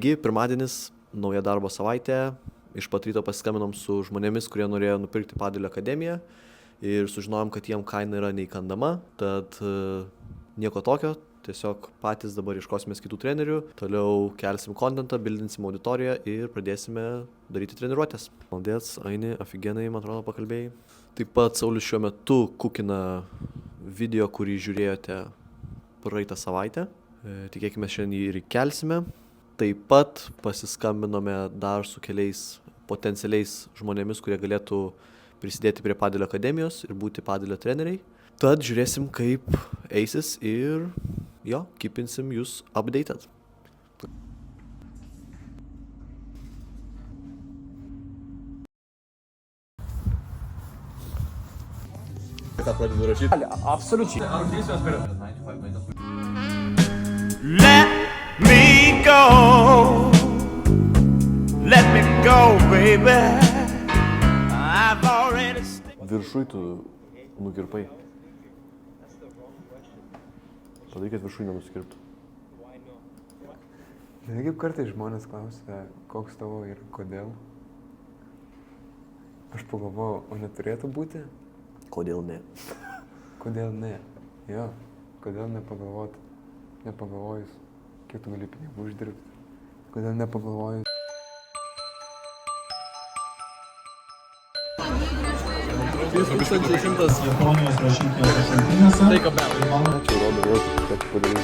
Taigi, pirmadienis, nauja darbo savaitė. Iš pat ryto pasiskambinom su žmonėmis, kurie norėjo nupirkti Padilio akademiją ir sužinojom, kad jiem kaina yra neįkandama, tad nieko tokio, tiesiog patys dabar ieškosimės kitų trenerių, toliau kelsim kontentą, bildinsim auditoriją ir pradėsime daryti treniruotės. Maldės, Aini, aфиgenai, man atrodo, pakalbėjai. Taip pat Saulius šiuo metu kukina video, kurį žiūrėjote praeitą savaitę. Tikėkime, šiandien jį ir kelsime. Taip pat pasiskambinome dar su keliais potencialiais žmonėmis, kurie galėtų prisidėti prie Padilio akademijos ir būti Padilio treneriai. Tad žiūrėsim, kaip eisis ir keepinsim jūs updated. Ką pradedu rašyti? Absoliučiai. Let me go, baby. I've already Viršui tu nukirpai. Padaryk, kad viršui nenusikirptų. Žinai, kaip kartais žmonės klausia, koks tavo ir kodėl. Aš pagalvojau, o neturėtų būti? Kodėl ne? Kodėl ne? Jo, kodėl nepagalvojus, kiek tu gali pinigų uždirbti? Kodėl nepagalvojus? Japonijos rašytojos šaltiniuose. Ačiū, Rodo, jau kad padarai.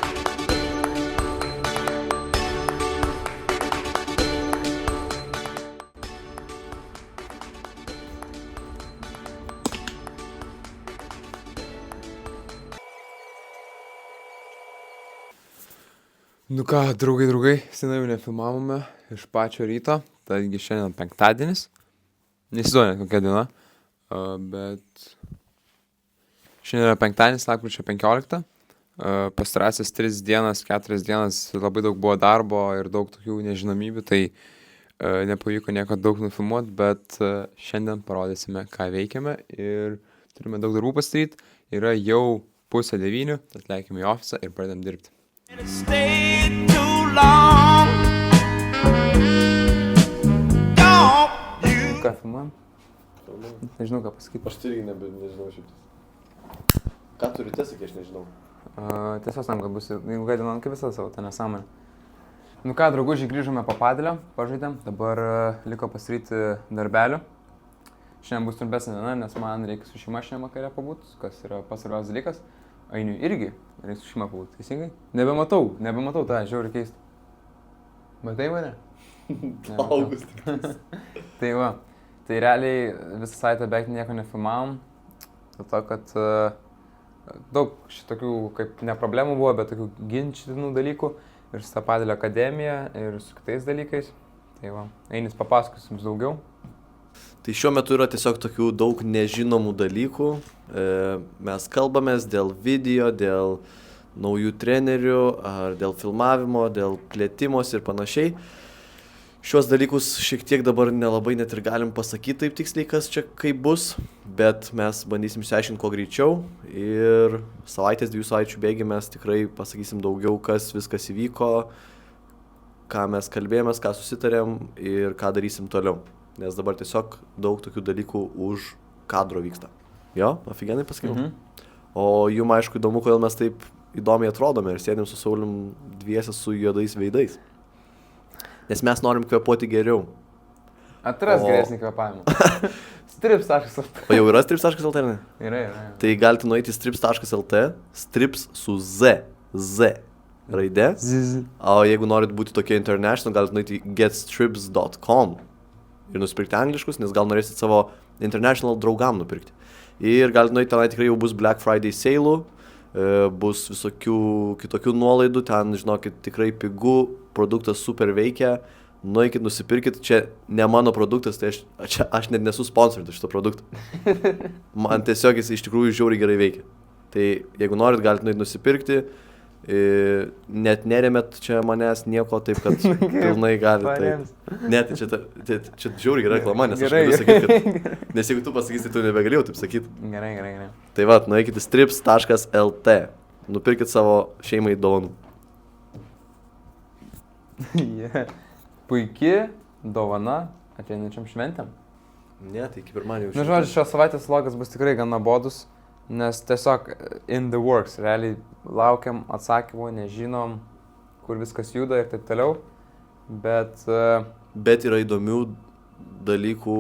Nu ką, draugai, senai jau nefilmavome iš pačio ryto, taigi šiandien penktadienis. Neįsivaizduoju net kokia diena, bet šiandien yra penktadienis, lapkričio 15. Pastarąsias 3 dienas, 4 dienas labai daug buvo darbo ir daug tokių nežinomybių, tai nepavyko nieko daug nufilmuoti, bet šiandien parodysime, ką veikiame ir turime daug darbų pasidaryti. Yra jau 8:30, tad leikime į ofisą ir pradedam dirbti. stayed too long. Don't you Ką filmuojam? Nežinau, ką pasakyti. Aš tai irgi nežinau šitas. Ką tu ryte sakė, aš nežinau. Tiesiog tam, kad bus ilga diena, kaip visą savo, tai nesąmonė. Nu ką, draugužiai, grįžome po Padilio, pažaidėm, dabar liko pasiryti darbelių. Šiandien bus trumpesnė diena, nes man reikia su šeima šiandien vakare pabūt, kas yra pats svarbiausias dalykas. Ainiui irgi reikia su šeima pabūt, teisingai? Nebematau tą, žiauriai keista. Matai mane? Augus. Tai va, tai realiai visą savaitę beveik nieko nefilmavom, dėl to, kad daug šitokių kaip ne problemų buvo, bet tokių ginčytinų dalykų ir su ta Padilio akademija ir su kitais dalykais. Tai va, Ainis papasakos jums daugiau. Tai šiuo metu yra tiesiog tokių daug nežinomų dalykų. Mes kalbamės dėl video, dėl naujų trenerių, ar dėl filmavimo, dėl plėtimos ir panašiai. Šios dalykus šiek tiek dabar nelabai net ir galim pasakyti taip tiksliai, kas čia kaip bus, bet mes bandysim išsiaiškinti kuo greičiau ir savaitės, 2 savaičių bėgy mes tikrai pasakysim daugiau, kas viskas įvyko, ką mes kalbėjomės, ką susitarėm ir ką darysim toliau. Nes dabar tiesiog daug tokių dalykų už kadro vyksta. Jo, aфиgenai pasakiau. O jum aišku įdomu, kodėl mes taip įdomiai atrodome ir sėdim su Saulium dviese su juodais veidais. Nes mes norim kvėpuoti geriau. Atras geresnį kvėpavimą. Strips.lt. O jau yra strips.lt, ne? Yra. Tai galite nueiti į strips.lt, strips su Z raide. O jeigu norit būti tokie international, galite nueiti į getstrips.com ir nusipirkti angliškus, nes gal norėsit savo international draugam nupirkti. Ir galite nueiti tenai, tikrai jau bus Black Friday sale'ų, bus visokių kitokių nuolaidų, ten, žinokit, tikrai pigu, produktas super veikia, nueikit, nusipirkit, čia ne mano produktas, tai aš net nesu sponsorintas šito produkto. Man tiesiog jis iš tikrųjų žiauriai gerai veikia. Tai jeigu norit, galite nueiti nusipirkti, net neremėt čia manęs nieko, taip kad pilnai galite. Ne, tai čia žiauriai gera reklama, nes aš galiu sakyti, kad... Nes jeigu tu pasakysi, tai tu nebegalėjau taip sakyti. Gerai. Tai va, nueikite strips.lt, nupirkit savo šeimai dovanų. puikia dovana ateinančiam šventėm. Ne, tai kaip ir man jau Na, žodžiu, šios savaitės vlogas bus tikrai gan nuobodus, nes tiesiog in the works, realiai laukiam atsakymų, nežinom, kur viskas juda ir taip toliau, bet Bet yra įdomių dalykų,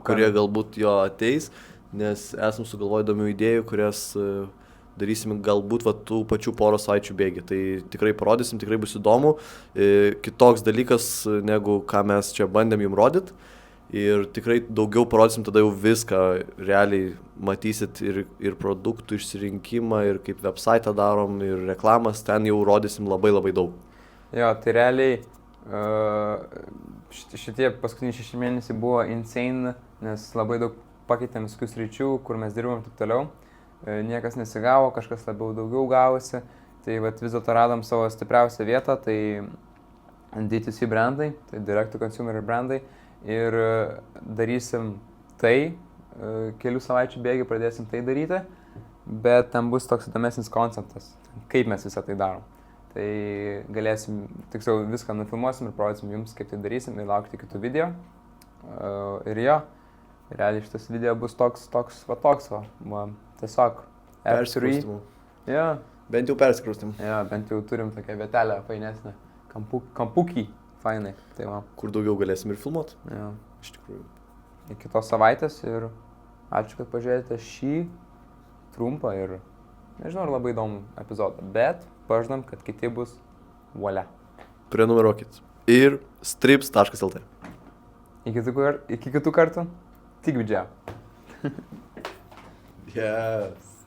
kurie galbūt jo ateis, nes esam sugalvoję įdomių idėjų, kurias darysim galbūt va, tų pačių poros savaičių bėgi. Tai tikrai parodysim, tikrai bus įdomu. Kitoks dalykas, negu ką mes čia bandėm jums rodyti. Ir tikrai daugiau parodysim tada jau viską, realiai matysit ir produktų išsirinkimą, ir kaip website darom, ir reklamas, ten jau rodysim labai labai daug. Jo, tai realiai šitie paskutiniai 6 mėnesiai buvo insane, nes labai daug pakeitėm visokių sričių, kur mes dirbam ir taip toliau. Niekas nesigavo, kažkas labiau daugiau gavosi, tai vat, vis dėlto radom savo stipriausią vietą, tai D2C brandai, tai direct to consumer brandai, ir darysim tai, kelių savaičių bėgi pradėsim tai daryti, bet ten bus toks įdomesnis konceptas, kaip mes visą tai darom. Tai galėsim, tiksliau, viską nufilmuosim ir parodysim jums, kaip tai darysim, ir laukti kitų video. Ir jo, realiai šitas video bus toks, tiesiog Persikraustymų. Jo. Bent jau persikraustymų. Jo, bent jau turim tokią vietelę fainesnę, kampukį fainai, tai va. Kur daugiau galėsim ir filmuoti. Jo. Iš tikrųjų. Iki kitos savaitės ir ačiū, kad pažiūrėjote šį trumpą ir, nežinau, ar labai įdomų epizodą, bet pažinam, kad kiti bus volia. Prenumeruokit. Ir strips.lt. Iki kitų kartų, tik vidžiau. Yes.